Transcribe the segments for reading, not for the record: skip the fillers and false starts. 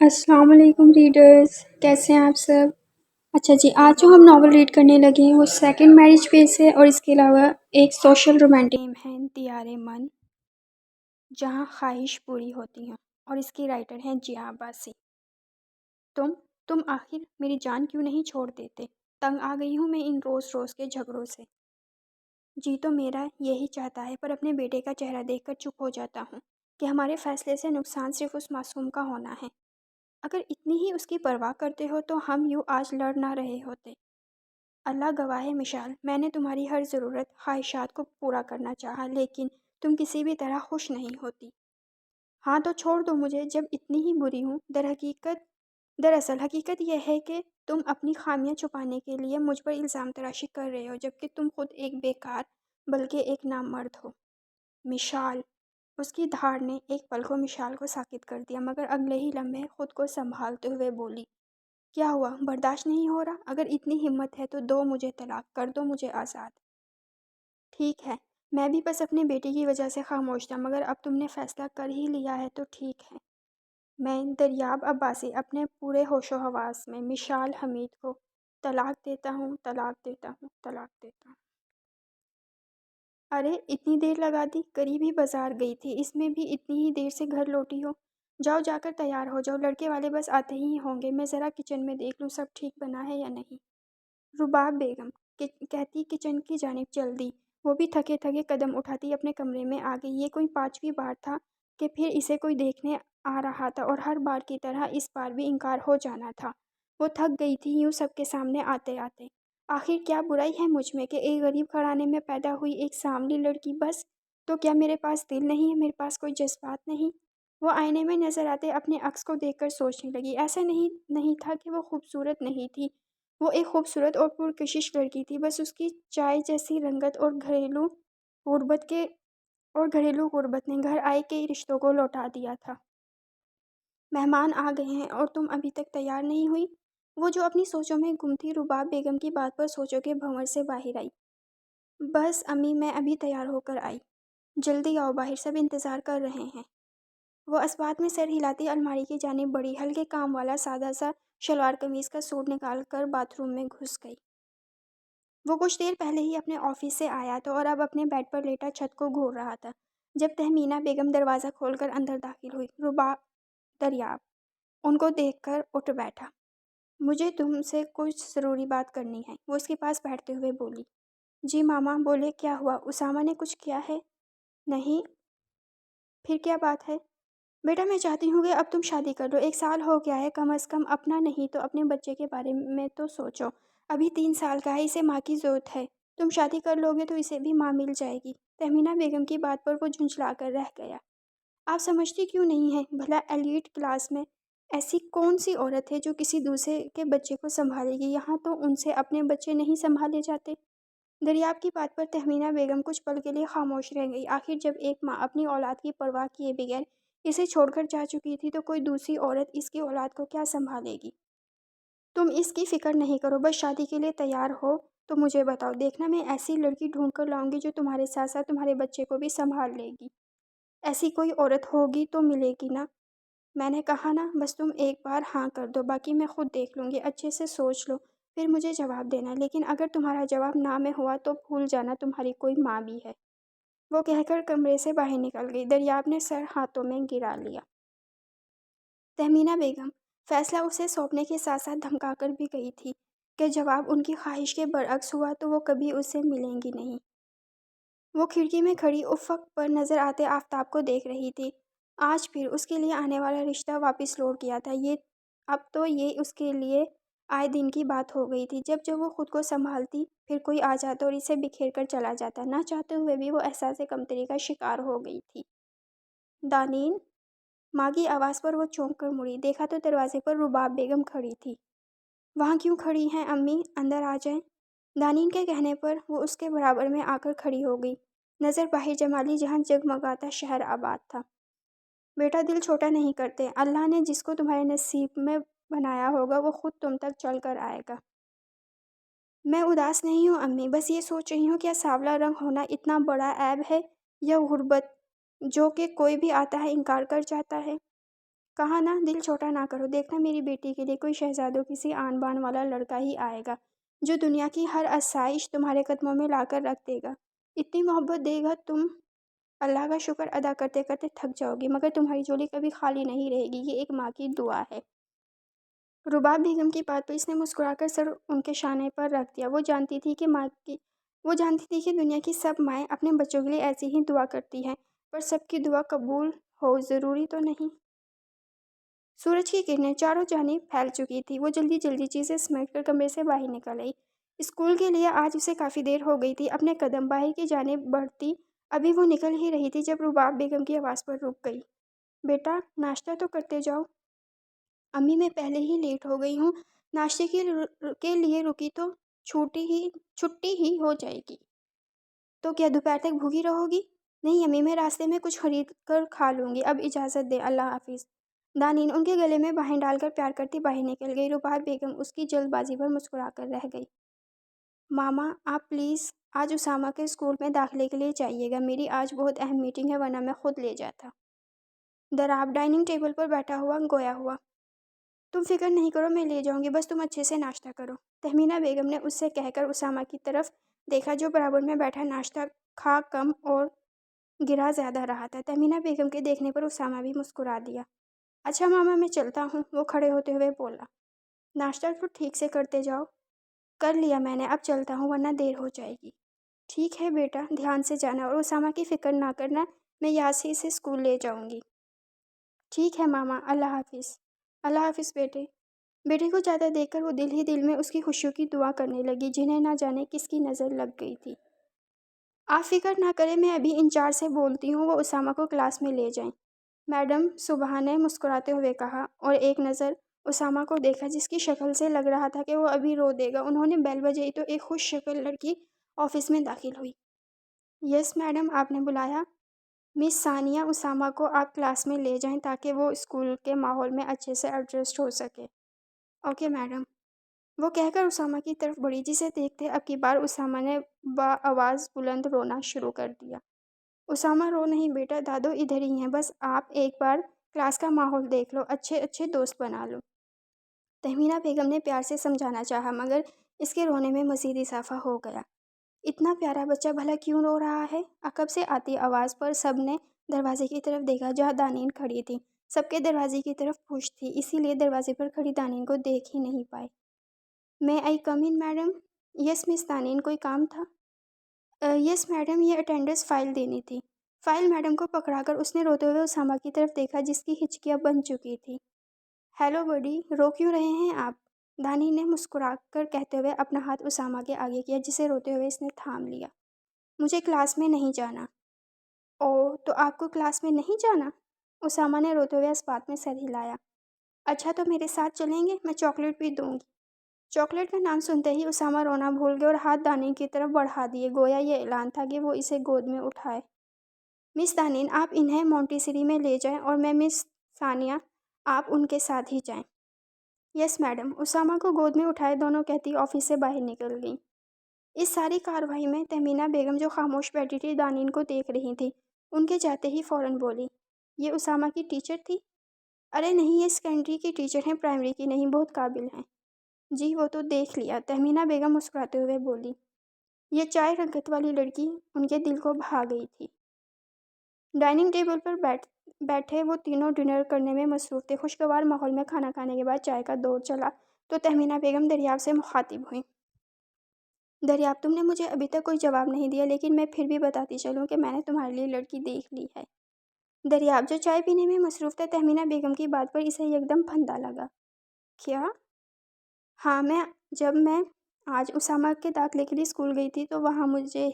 السلام علیکم ریڈرز، کیسے ہیں آپ سب؟ اچھا جی، آج جو ہم ناول ریڈ کرنے لگے ہیں وہ سیکنڈ میرج پیس ہے، اور اس کے علاوہ ایک سوشل رومانٹک گیم ہے دیار من، جہاں خواہش پوری ہوتی ہیں، اور اس کی رائٹر ہیں جیا عباسی۔ تم تم آخر میری جان کیوں نہیں چھوڑ دیتے؟ تنگ آ گئی ہوں میں ان روز روز کے جھگڑوں سے۔ جی تو میرا یہی چاہتا ہے، پر اپنے بیٹے کا چہرہ دیکھ کر چپ ہو جاتا ہوں کہ ہمارے فیصلے سے نقصان صرف اس معصوم کا ہونا ہے۔ اگر اتنی ہی اس کی پرواہ کرتے ہو تو ہم یوں آج لڑ نہ رہے ہوتے۔ اللہ گواہ ہے مشال، میں نے تمہاری ہر ضرورت خواہشات کو پورا کرنا چاہا، لیکن تم کسی بھی طرح خوش نہیں ہوتی۔ ہاں تو چھوڑ دو مجھے جب اتنی ہی بری ہوں۔ دراصل حقیقت یہ ہے کہ تم اپنی خامیاں چھپانے کے لیے مجھ پر الزام تراشی کر رہے ہو، جبکہ تم خود ایک بیکار بلکہ ایک نامرد ہو۔ مشال، اس کی دھاڑ نے ایک پل کو مشال کو ساکت کر دیا، مگر اگلے ہی لمحے خود کو سنبھالتے ہوئے بولی، کیا ہوا؟ برداشت نہیں ہو رہا؟ اگر اتنی ہمت ہے تو دو مجھے طلاق، کر دو مجھے آزاد۔ ٹھیک ہے، میں بھی بس اپنے بیٹے کی وجہ سے خاموش تھا، مگر اب تم نے فیصلہ کر ہی لیا ہے تو ٹھیک ہے۔ میں دریاب عباسی اپنے پورے ہوش و حواس میں مشال حمید کو طلاق دیتا ہوں، طلاق دیتا ہوں، طلاق دیتا ہوں۔ ارے اتنی دیر لگا دی، قریب ہی بازار گئی تھی، اس میں بھی اتنی ہی دیر سے گھر لوٹی ہو؟ جاؤ جا کر تیار ہو جاؤ، لڑکے والے بس آتے ہی ہوں گے، میں ذرا کچن میں دیکھ لوں سب ٹھیک بنا ہے یا نہیں۔ رباب بیگم کہتی کچن کی جانب چل دی، وہ بھی تھکے تھکے قدم اٹھاتی اپنے کمرے میں آ گئی۔ یہ کوئی پانچویں بار تھا کہ پھر اسے کوئی دیکھنے آ رہا تھا، اور ہر بار کی طرح اس بار بھی انکار ہو جانا تھا۔ وہ تھک گئی تھی یوں سب کے سامنے آتے آتے۔ آخر کیا برائی ہے مجھ میں کہ ایک غریب گھرانے میں پیدا ہوئی ایک سانولی لڑکی؟ بس تو کیا میرے پاس دل نہیں ہے، میرے پاس کوئی جذبات نہیں؟ وہ آئینے میں نظر آتے اپنے عکس کو دیکھ کر سوچنے لگی، ایسا نہیں تھا کہ وہ خوبصورت نہیں تھی، وہ ایک خوبصورت اور پرکشش لڑکی تھی، بس اس کی چائے جیسی رنگت اور گھریلو غربت نے گھر آئے کے رشتوں کو لوٹا دیا تھا۔ مہمان آ گئے ہیں اور تم ابھی تک تیار نہیں ہوئی؟ وہ جو اپنی سوچوں میں گم تھی، رباب بیگم کی بات پر سوچوں کے بھنور سے باہر آئی۔ بس امی، میں ابھی تیار ہو کر آئی، جلدی آؤ، باہر سب انتظار کر رہے ہیں۔ وہ اسبات میں سر ہلاتی الماری کی جانب بڑھی، ہلکے کام والا سادہ سا شلوار قمیض کا سوٹ نکال کر باتھ روم میں گھس گئی۔ وہ کچھ دیر پہلے ہی اپنے آفس سے آیا تھا اور اب اپنے بیڈ پر لیٹا چھت کو گھور رہا تھا جب تہمینہ بیگم دروازہ کھول کر اندر داخل ہوئی۔ دریاب ان کو دیکھ کر اٹھ بیٹھا۔ مجھے تم سے کچھ ضروری بات کرنی ہے، وہ اس کے پاس بیٹھتے ہوئے بولی۔ جی ماما بولے، کیا ہوا؟ اسامہ نے کچھ کیا ہے؟ نہیں، پھر کیا بات ہے؟ بیٹا میں چاہتی ہوں کہ اب تم شادی کر لو، 1 سال ہو گیا ہے، کم از کم اپنا نہیں تو اپنے بچے کے بارے میں تو سوچو۔ ابھی 3 سال کا ہے، اسے ماں کی ضرورت ہے، تم شادی کر لو گے تو اسے بھی ماں مل جائے گی۔ تہمینہ بیگم کی بات پر وہ جھنجھلا کر رہ گیا۔ آپ سمجھتی کیوں نہیں ہیں؟ بھلا ایلیٹ کلاس میں ایسی کون سی عورت ہے جو کسی دوسرے کے بچے کو سنبھالے گی؟ یہاں تو ان سے اپنے بچے نہیں سنبھالے جاتے۔ دریاب کی بات پر تہمینہ بیگم کچھ پل کے لیے خاموش رہ گئی۔ آخر جب ایک ماں اپنی اولاد کی پرواہ کیے بغیر اسے چھوڑ کر جا چکی تھی تو کوئی دوسری عورت اس کی اولاد کو کیا سنبھالے گی؟ تم اس کی فکر نہیں کرو، بس شادی کے لیے تیار ہو تو مجھے بتاؤ، دیکھنا میں ایسی لڑکی ڈھونڈ کر لاؤں گی جو تمہارے ساتھ ساتھ تمہارے بچے کو بھی سنبھال لے گی۔ ایسی کوئی عورت ہوگی تو ملے گی نا؟ میں نے کہا نا، بس تم ایک بار ہاں کر دو، باقی میں خود دیکھ لوں گی، اچھے سے سوچ لو پھر مجھے جواب دینا، لیکن اگر تمہارا جواب نہ میں ہوا تو بھول جانا تمہاری کوئی ماں بھی ہے۔ وہ کہہ کر کمرے سے باہر نکل گئی۔ دریاب نے سر ہاتھوں میں گرا لیا۔ تہمینہ بیگم فیصلہ اسے سونپنے کے ساتھ ساتھ دھمکا کر بھی گئی تھی کہ جواب ان کی خواہش کے برعکس ہوا تو وہ کبھی اسے ملیں گی نہیں۔ وہ کھڑکی میں کھڑی افق پر نظر آتے آفتاب کو دیکھ رہی تھی۔ آج پھر اس کے لیے آنے والا رشتہ واپس لوٹ گیا تھا۔ اب تو یہ اس کے لیے آئے دن کی بات ہو گئی تھی۔ جب وہ خود کو سنبھالتی پھر کوئی آ جاتا اور اسے بکھیر کر چلا جاتا۔ نہ چاہتے ہوئے بھی وہ احساس کمتری کا شکار ہو گئی تھی۔ دانین، ماں کی آواز پر وہ چونک کر مڑی، دیکھا تو دروازے پر رباب بیگم کھڑی تھی۔ وہاں کیوں کھڑی ہیں امی؟ اندر آ جائیں۔ دانین کے کہنے پر وہ اس کے برابر میں آ کر کھڑی ہو گئی، نظر باہر جمالی جہاں جگمگاتا شہر آباد تھا۔ بیٹا دل چھوٹا نہیں کرتے، اللہ نے جس کو تمہارے نصیب میں بنایا ہوگا وہ خود تم تک چل کر آئے گا۔ میں اداس نہیں ہوں امی، بس یہ سوچ رہی ہوں، کیا سانولا رنگ ہونا اتنا بڑا عیب ہے، یا غربت جو کہ کوئی بھی آتا ہے انکار کر جاتا ہے؟ کہا نا دل چھوٹا نہ کرو، دیکھنا میری بیٹی کے لیے کوئی شہزادوں کسی آن بان والا لڑکا ہی آئے گا جو دنیا کی ہر آسائش تمہارے قدموں میں لا کر رکھ دے گا، اتنی محبت دے گا تم اللہ کا شکر ادا کرتے کرتے تھک جاؤ گی، مگر تمہاری جھولی کبھی خالی نہیں رہے گی، یہ ایک ماں کی دعا ہے۔ رباب بیگم کی بات پر اس نے مسکرا کر سر ان کے شانے پر رکھ دیا۔ وہ جانتی تھی کہ دنیا کی سب مائیں اپنے بچوں کے لیے ایسی ہی دعا کرتی ہیں، پر سب کی دعا قبول ہو ضروری تو نہیں۔ سورج کی کرنیں چاروں جانب پھیل چکی تھی۔ وہ جلدی جلدی چیزیں سمیٹ کر کمرے سے باہر نکل آئی۔ اسکول کے لیے آج اسے کافی دیر ہو گئی تھی۔ اپنے قدم باہر کی جانب بڑھتی ابھی وہ نکل ہی رہی تھی جب رباب بیگم کی آواز پر رک گئی۔ بیٹا ناشتہ تو کرتے جاؤ۔ امی میں پہلے ہی لیٹ ہو گئی ہوں، ناشتے کے لیے رکی تو چھٹی ہی ہو جائے گی۔ تو کیا دوپہر تک بھوکی رہو گی؟ نہیں امی، میں راستے میں کچھ خرید کر کھا لوں گی، اب اجازت دے، اللہ حافظ۔ دانین ان کے گلے میں باہیں ڈال کر پیار کرتی باہر نکل گئی۔ رباب بیگم اس کی جلد بازی پر مسکرا کر رہ گئی۔ ماما آپ پلیز آج اسامہ کے اسکول میں داخلے کے لیے جائیے گا، میری آج بہت اہم میٹنگ ہے، ورنہ میں خود لے جاتا۔ دراب ڈائننگ ٹیبل پر بیٹھا ہوا گویا ہوا۔ تم فکر نہیں کرو، میں لے جاؤں گی، بس تم اچھے سے ناشتہ کرو۔ تہمینہ بیگم نے اس سے کہہ کر اسامہ کی طرف دیکھا جو برابر میں بیٹھا ناشتہ کھا کم اور گرا زیادہ رہا تھا۔ تہمینہ بیگم کے دیکھنے پر اسامہ بھی مسکرا دیا۔ اچھا ماما میں چلتا ہوں، وہ کھڑے ہوتے ہوئے بولا۔ ناشتہ تو ٹھیک سے کرتے جاؤ۔ کر لیا میں نے، اب چلتا ہوں ورنہ دیر ہو جائے گی۔ ٹھیک ہے بیٹا، دھیان سے جانا اور اسامہ کی فکر نہ کرنا، میں یہاں سے اسے اسکول لے جاؤں گی۔ ٹھیک ہے ماما، اللہ حافظ۔ اللہ حافظ بیٹے کو جاتا دیکھ کر وہ دل ہی دل میں اس کی خوشیوں کی دعا کرنے لگی جنہیں نہ جانے کس کی نظر لگ گئی تھی۔ آپ فکر نہ کریں، میں ابھی انچارج سے بولتی ہوں وہ اسامہ کو کلاس میں لے جائیں۔ میڈم صبح نے مسکراتے ہوئے کہا اور ایک نظر اسامہ کو دیکھا جس کی شکل سے لگ رہا تھا کہ وہ ابھی رو دے گا۔ انہوں نے بیل بجائی تو ایک خوش شکل لڑکی آفس میں داخل ہوئی۔ یس میڈم، آپ نے بلایا؟ مس ثانیہ، اسامہ کو آپ کلاس میں لے جائیں تاکہ وہ اسکول کے ماحول میں اچھے سے ایڈجسٹ ہو سکے۔ اوکے میڈم، وہ کہہ کر اسامہ کی طرف بڑھی جسے دیکھتے اب کی بار اسامہ نے بآواز بلند رونا شروع کر دیا۔ اسامہ رو نہیں بیٹا، دادو ادھر ہی ہیں، بس آپ ایک بار کلاس کا ماحول دیکھ لو، اچھے دوست بنا لو۔ تہمینہ بیگم نے پیار سے سمجھانا چاہا مگر اس کے رونے میں مزید اضافہ ہو گیا۔ اتنا پیارا بچہ بھلا کیوں رو رہا ہے؟ عقب سے آتی آواز پر سب نے دروازے کی طرف دیکھا جہاں دانین کھڑی تھی۔ سب کے دروازے کی طرف پوچھ تھی، اسی لیے دروازے پر کھڑی دانین کو دیکھ ہی نہیں پائے۔ میں آئی کم ان میڈم؟ یس مس دانین، کوئی کام تھا؟ یس میڈم، یہ اٹینڈنس فائل دینی تھی۔ فائل میڈم کو پکڑا کر اس نے روتے ہوئے اسامہ کی طرف دیکھا جس کی ہچکیاں بن چکی تھی۔ ہیلو بڈی، رو کیوں رہے ہیں آپ؟ دانین نے مسکرا کر کہتے ہوئے اپنا ہاتھ اسامہ کے آگے کیا جسے روتے ہوئے اس نے تھام لیا۔ مجھے کلاس میں نہیں جانا۔ اوہ، تو آپ کو کلاس میں نہیں جانا؟ اسامہ نے روتے ہوئے اس بات میں سر ہلایا۔ اچھا تو میرے ساتھ چلیں گے، میں چاکلیٹ بھی دوں گی۔ چاکلیٹ کا نام سنتے ہی اسامہ رونا بھول گئے اور ہاتھ دانین کی طرف بڑھا دیے گویا یہ اعلان تھا کہ وہ اسے گود میں اٹھائے۔ مس دانین، آپ انہیں مونٹیسری میں لے جائیں اور میں مس ثانیہ آپ ان کے ساتھ ہی جائیں۔ یس میڈم، اسامہ کو گود میں اٹھائے دونوں کہتی آفس سے باہر نکل گئیں۔ اس ساری کارروائی میں تہمینہ بیگم جو خاموش بیٹھی تھی دانین کو دیکھ رہی تھی، ان کے جاتے ہی فوراً بولی، یہ اسامہ کی ٹیچر تھی؟ ارے نہیں، یہ سیکنڈری کی ٹیچر ہیں، پرائمری کی نہیں، بہت قابل ہیں۔ جی وہ تو دیکھ لیا، تہمینہ بیگم مسکراتے ہوئے بولی۔ یہ چائے رنگت والی لڑکی ان کے دل کو بھا گئی تھی۔ ڈائننگ ٹیبل پر بیٹھے وہ تینوں ڈنر کرنے میں مصروف تھے۔ خوشگوار ماحول میں کھانا کھانے کے بعد چائے کا دور چلا تو تہمینہ بیگم دریاب سے مخاطب ہوئیں۔ دریاب، تم نے مجھے ابھی تک کوئی جواب نہیں دیا، لیکن میں پھر بھی بتاتی چلوں کہ میں نے تمہارے لیے لڑکی دیکھ لی ہے۔ دریاب جو چائے پینے میں مصروف تھا، تہمینہ بیگم کی بات پر اسے یکدم پھندا لگا۔ کیا؟ ہاں، جب میں آج اسامہ کے داخلے کے لیے اسکول گئی تھی تو وہاں مجھے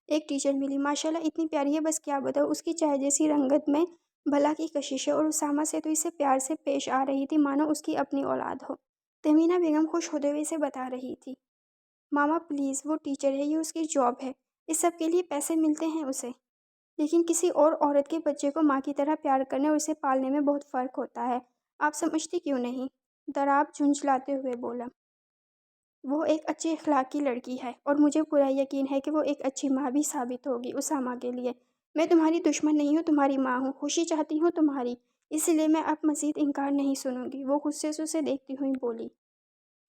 ایک ٹیچر ملی، ماشاءاللہ اتنی پیاری ہے، بس کیا بتاؤ، اس کی چائے جیسی رنگت میں بلا کی کشش ہے اور اسامہ سے تو اسے پیار سے پیش آ رہی تھی مانو اس کی اپنی اولاد ہو۔ تہمینہ بیگم خوش ہوتے ہوئے اسے بتا رہی تھی۔ ماما پلیز، وہ ٹیچر ہے، یہ اس کی جاب ہے، اس سب کے لیے پیسے ملتے ہیں اسے، لیکن کسی اور عورت کے بچے کو ماں کی طرح پیار کرنے اور اسے پالنے میں بہت فرق ہوتا ہے، آپ سمجھتی کیوں نہیں؟ دراب جھنجھلاتے ہوئے بولا۔ وہ ایک اچھے اخلاق کی لڑکی ہے اور مجھے پورا یقین ہے کہ وہ ایک اچھی ماں بھی ثابت ہوگی اسامہ کے لیے۔ میں تمہاری دشمن نہیں ہوں، تمہاری ماں ہوں، خوشی چاہتی ہوں تمہاری، اسی لیے میں اب مزید انکار نہیں سنوں گی۔ وہ غصے سے اسے دیکھتی ہوئی بولی،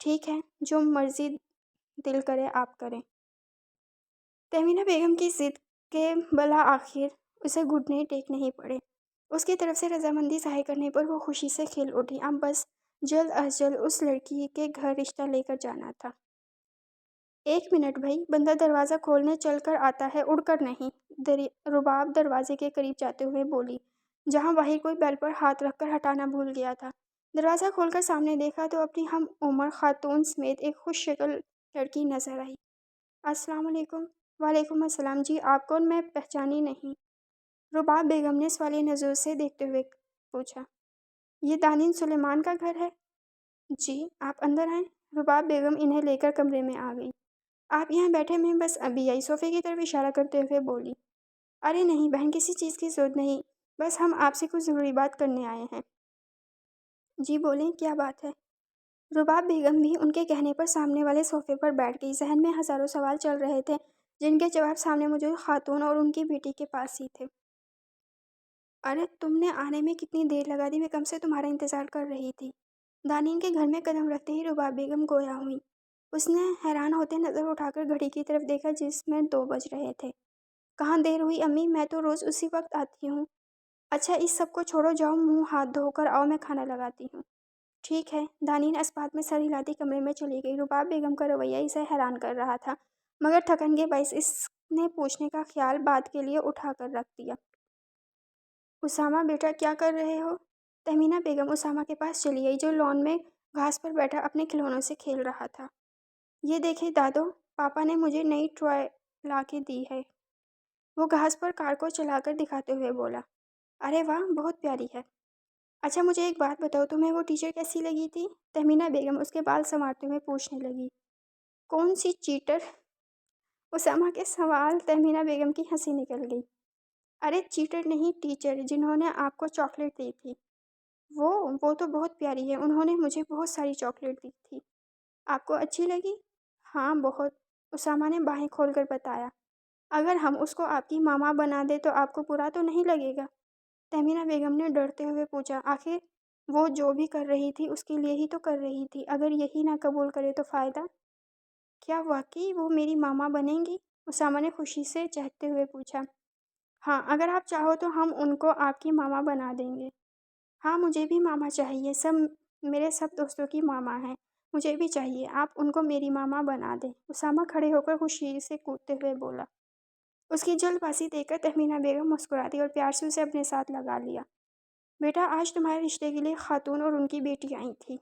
ٹھیک ہے، جو مرضی دل کرے آپ کریں۔ تہمینہ بیگم کی ضد کے بالآخر اسے گھٹنے ٹیکنے ہی پڑے۔ اس کی طرف سے رضامندی ظاہر کرنے پر وہ خوشی سے کھل اٹھی۔ اب بس جلد از جلد اس لڑکی کے گھر رشتہ لے کر جانا تھا۔ 1 منٹ بھائی، بندہ دروازہ کھولنے چل کر آتا ہے، اڑ کر نہیں۔ رباب دروازے کے قریب جاتے ہوئے بولی، جہاں باہر کوئی بیل پر ہاتھ رکھ کر ہٹانا بھول گیا تھا۔ دروازہ کھول کر سامنے دیکھا تو اپنی ہم عمر خاتون سمیت ایک خوش شکل لڑکی نظر آئی۔ السلام علیکم۔ وعلیکم السلام، جی آپ کون؟ میں پہچانی نہیں۔ رباب بیگم نے سوالیہ نظروں سے دیکھتے ہوئے پوچھا، یہ دانین سلیمان کا گھر ہے؟ جی، آپ اندر آئیں۔ رباب بیگم انہیں لے کر کمرے میں آ گئی۔ آپ یہاں بیٹھے، میں بس ابھی آئی، صوفے کی طرف اشارہ کرتے ہوئے بولی۔ ارے نہیں بہن، کسی چیز کی ضرورت نہیں، بس ہم آپ سے کچھ ضروری بات کرنے آئے ہیں۔ جی بولیں، کیا بات ہے؟ رباب بیگم بھی ان کے کہنے پر سامنے والے صوفے پر بیٹھ گئی۔ ذہن میں ہزاروں سوال چل رہے تھے، جن کے جواب سامنے موجود خاتون اور ان کی بیٹی کے پاس ہی تھے۔ ارے تم نے آنے میں کتنی دیر لگا دی، میں کب سے تمہارا انتظار کر رہی تھی۔ دانین کے گھر میں قدم رکھتے ہی رباب بیگم گویا ہوئی۔ اس نے حیران ہوتے نظر اٹھا کر گھڑی کی طرف دیکھا جس میں 2 بج رہے تھے۔ کہاں دیر ہوئی امی، میں تو روز اسی وقت آتی ہوں۔ اچھا اس سب کو چھوڑو، جاؤ منہ ہاتھ دھو کر آؤ، میں کھانا لگاتی ہوں۔ ٹھیک ہے۔ دانین اسپات میں سر ہلاتی کمرے میں چلی گئی۔ رباب بیگم کا رویہ اسے حیران کر رہا تھا، مگر تھکن کے باعث اس نے پوچھنے کا خیال بعد کے لیے اٹھا کر رکھ دیا۔ اسامہ بیٹا، کیا کر رہے ہو؟ تہمینہ بیگم اسامہ کے پاس چلی گئی، جو لان میں گھاس پر بیٹھا اپنے کھلونوں سے کھیل رہا تھا۔ یہ دیکھیں دادو، پاپا نے مجھے نئی ٹوائے لا کے دی ہے۔ وہ گھاس پر کار کو چلا کر دکھاتے ہوئے بولا۔ ارے واہ، بہت پیاری ہے۔ اچھا مجھے ایک بات بتاؤ، تمہیں وہ ٹیچر کیسی لگی تھی؟ تہمینہ بیگم اس کے بال سنوارتے ہوئے پوچھنے لگی۔ کون سی چیٹر؟ اسامہ کے سوال تہمینہ بیگم کی ہنسی نکل گئی۔ ارے چیٹر نہیں، ٹیچر، جنہوں نے آپ کو چاکلیٹ دی تھی۔ وہ تو بہت پیاری ہے، انہوں نے مجھے بہت ساری چاکلیٹ دی تھی۔ آپ کو اچھی لگی؟ ہاں بہت، اسامہ نے باہیں کھول کر بتایا۔ اگر ہم اس کو آپ کی ماما بنا دیں تو آپ کو برا تو نہیں لگے گا؟ تہمینہ بیگم نے ڈرتے ہوئے پوچھا۔ آخر وہ جو بھی کر رہی تھی اس کے لیے ہی تو کر رہی تھی، اگر یہی نہ قبول کرے تو فائدہ کیا؟ واقعی وہ میری ماما بنیں گی؟ اسامہ نے خوشی سے چہکتے ہوئے پوچھا۔ ہاں، اگر آپ چاہو تو ہم ان کو آپ کی ماما بنا دیں گے۔ ہاں مجھے بھی ماما چاہیے، میرے سب دوستوں کی ماما ہیں، مجھے بھی چاہیے، آپ ان کو میری ماما بنا دیں۔ اسامہ کھڑے ہو کر خوشی سے کودتے ہوئے بولا۔ اس کی جلد بازی دیکھ کر تہمینہ بیگم مسکراتی اور پیار سے اسے اپنے ساتھ لگا لیا۔ بیٹا آج تمہارے رشتے کے لیے خاتون اور ان کی بیٹی آئی تھی۔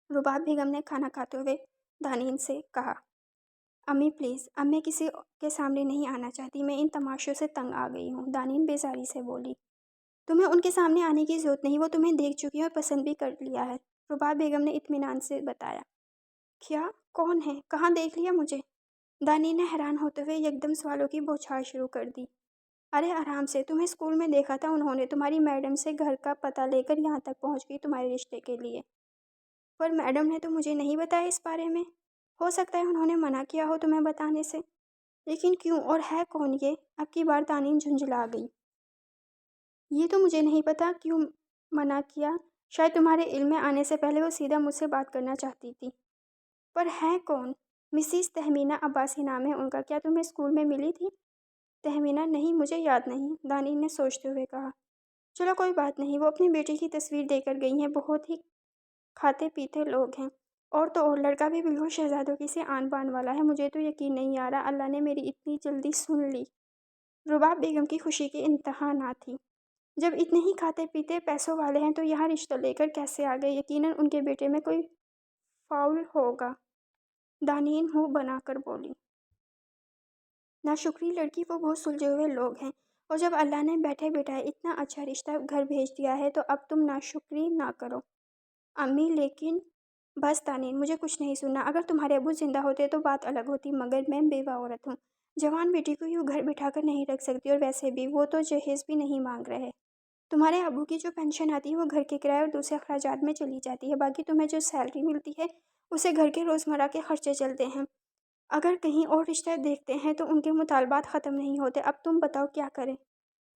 رباب بیگم نے کھانا کھاتے ہوئے دانین سے کہا۔ امی پلیز، اب میں کسی کے سامنے نہیں آنا چاہتی، میں ان تماشوں سے تنگ آ گئی ہوں۔ دانین بیزاری سے بولی۔ تمہیں ان کے سامنے آنے کی ضرورت نہیں، وہ تمہیں دیکھ چکی ہیں اور پسند بھی کر لیا ہے، رباب بیگم نے اطمینان سے بتایا۔ کیا؟ کون ہے؟ کہاں دیکھ لیا مجھے؟ دانین نے حیران ہوتے ہوئے یکدم سوالوں کی بوچھاڑ شروع کر دی۔ ارے آرام سے، تمہیں اسکول میں دیکھا تھا، انہوں نے تمہاری میڈم سے گھر کا پتہ لے کر یہاں تک پہنچ گئی تمہارے رشتے کے لیے۔ پر میڈم نے تو مجھے نہیں بتایا اس بارے میں۔ ہو سکتا ہے انہوں نے منع کیا ہو تمہیں بتانے سے، لیکن کیوں اور ہے کون یہ؟ اب کی بار دانین جھنجھلا گئی۔ یہ تو مجھے نہیں پتا کیوں منع کیا، شاید تمہارے علم میں آنے سے پہلے وہ سیدھا مجھ سے بات کرنا چاہتی تھی۔ پر ہے کون؟ مسز تہمینہ عباسی نام ہے ان کا، کیا تمہیں اسکول میں ملی تھی؟ تہمینہ نہیں، مجھے یاد نہیں، دانین نے سوچتے ہوئے کہا۔ چلو کوئی بات نہیں، وہ اپنی بیٹی کی تصویر دے کر گئی ہیں، بہت ہی کھاتے پیتے لوگ ہیں، اور تو اور لڑکا بھی بالکل شہزادوں کی سی آن بان والا ہے، مجھے تو یقین نہیں آ رہا اللہ نے میری اتنی جلدی سن لی۔ رباب بیگم کی خوشی کی انتہا نہ تھی۔ جب اتنے ہی کھاتے پیتے پیسوں والے ہیں تو یہاں رشتہ لے کر کیسے آ گئے؟ یقیناً ان کے بیٹے میں کوئی فاؤل ہوگا، دانین منہ بنا کر بولی۔ ناشکری لڑکی، وہ بہت سلجھے ہوئے لوگ ہیں، اور جب اللہ نے بیٹھے بیٹھائے اتنا اچھا رشتہ گھر بھیج دیا ہے تو اب تم ناشکری نہ کرو۔ امی لیکن بس دانین، مجھے کچھ نہیں سننا، اگر تمہارے ابو زندہ ہوتے تو بات الگ ہوتی، مگر میں بیوہ عورت ہوں، جوان بیٹی کو یوں گھر بٹھا کر نہیں رکھ سکتی، اور ویسے بھی وہ تو جہیز بھی نہیں مانگ رہے۔ تمہارے ابو کی جو پینشن آتی ہے وہ گھر کے کرائے اور دوسرے اخراجات میں چلی جاتی ہے، باقی تمہیں جو سیلری ملتی ہے اسے گھر کے روزمرہ کے خرچے چلتے ہیں، اگر کہیں اور رشتہ دیکھتے ہیں تو ان کے مطالبات ختم نہیں ہوتے، اب تم بتاؤ کیا کریں؟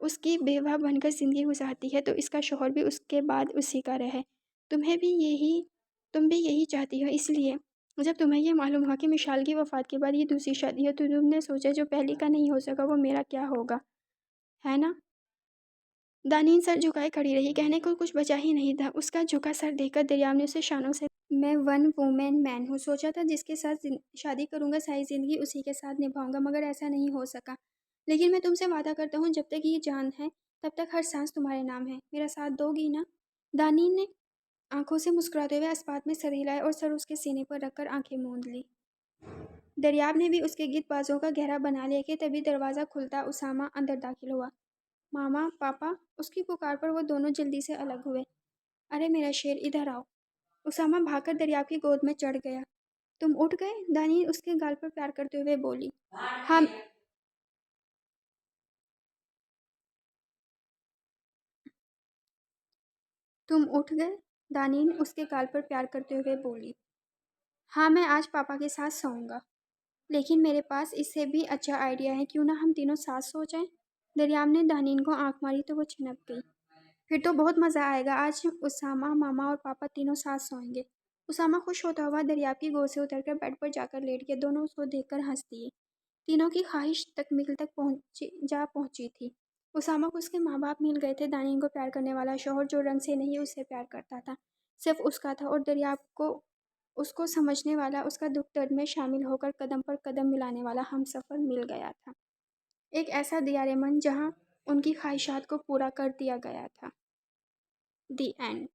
اس کی بیوہ بن کر زندگی گزارتی ہے تو اس کا شوہر بھی اس کے بعد اسی کا رہے۔ تم بھی یہی چاہتی ہو، اس لیے جب تمہیں یہ معلوم ہوا کہ مشال کی وفات کے بعد یہ دوسری شادی ہے تو تم نے سوچا جو پہلی کا نہیں ہو سکا وہ میرا کیا ہوگا، ہے نا؟ دانین سر جھکائے کھڑی رہی، کہنے کو کچھ بچا ہی نہیں تھا۔ اس کا جھکا سر دیکھ کر دریاب نے اسے شانوں سے میں ون وومن مین ہوں، سوچا تھا جس کے ساتھ شادی کروں گا ساری زندگی اسی کے ساتھ نبھاؤں گا، مگر ایسا نہیں ہو سکا۔ لیکن میں تم سے وعدہ کرتا ہوں جب تک یہ جان ہے تب تک ہر سانس تمہارے نام ہے، میرا ساتھ دو گی نا؟ دانین نے آنکھوں سے مسکراتے ہوئے اسپات میں سر ہلائے اور سر اس کے سینے پر رکھ کر آنکھیں موند لی۔ دریاب نے بھی اس کے گرد بازوؤں کا گھیرا بنا لیا کہ تبھی دروازہ کھلتا اسامہ اندر داخل ہوا۔ ماما، پاپا، اس کی پکار پر وہ دونوں جلدی سے الگ ہوئے۔ ارے میرا شیر، ادھر آؤ۔ اسامہ بھاگ کر دریاب کی گود میں چڑھ گیا۔ تم اٹھ گئے؟ دانین اس کے گال پر پیار کرتے ہوئے بولی۔ ہم تم اٹھ گئے؟ دانین اس کے گال پر پیار کرتے ہوئے بولی۔ ہاں، میں آج پاپا کے ساتھ سوؤں گا۔ لیکن میرے پاس اس سے بھی اچھا آئیڈیا ہے، کیوں نہ ہم تینوں ساتھ سو جائیں؟ دریاب نے دانین کو آنکھ ماری تو وہ چھنک گئی۔ پھر تو بہت مزہ آئے گا، آج اسامہ، ماما اور پاپا تینوں ساتھ سوئیں گے۔ اسامہ خوش ہوتا ہوا دریاب کی گود سے اتر کر بیڈ پر جا کر لیٹ گیا۔ دونوں اس کو دیکھ کر ہنس دیے۔ تینوں کی خواہش تکمیل تک پہنچی تھی۔ اسامہ کو اس کے ماں باپ مل گئے تھے، دانین کو پیار کرنے والا شوہر جو رنگ سے نہیں اسے پیار کرتا تھا، صرف اس کا تھا، اور دریاب کو اس کو سمجھنے والا، اس کا دکھ درد میں شامل ہو کر قدم پر قدم ملانے والا ہمسفر مل گیا تھا۔ ایک ایسا دیار من جہاں ان کی خواہشات کو پورا کر دیا گیا تھا۔ The end.